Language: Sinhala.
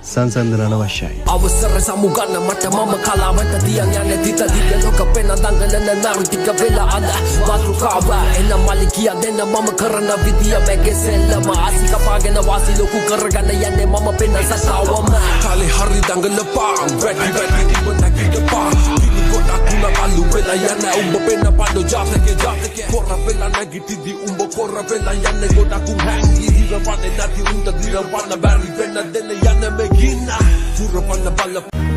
සංසන්දන අවශ්‍යයි. අවසර සමුගන්න මට මම කලාවට දියන් යන්නේ තිත දිග ලෝක පෙන දඟලන නරු ටික වෙලා අද මාතෘකාව එන මලිකිය දෙන්න මම කරන විදිය මගේ සෙල්ලම ආසික පාගෙන වාසි ලොකු කරගන්න යන්නේ මම පෙන සතාවම කාලේ හරි දඟලපා වැඩි ඉව නැගිටපා කිලි ගොඩක් උන බලු වෙලා යන්නේ උඹ පෙන පඬු ජාතකේ කොර වෙලා නැගිටිදි උඹ කොර වෙලා යන්නේ ගොඩක් උන් හැංගි ඉරවන්නේ නැති උන්ට දිරවන්න බැරි වෙන දෙන්න යන්නේ මෙගින්න පුරපන්න බල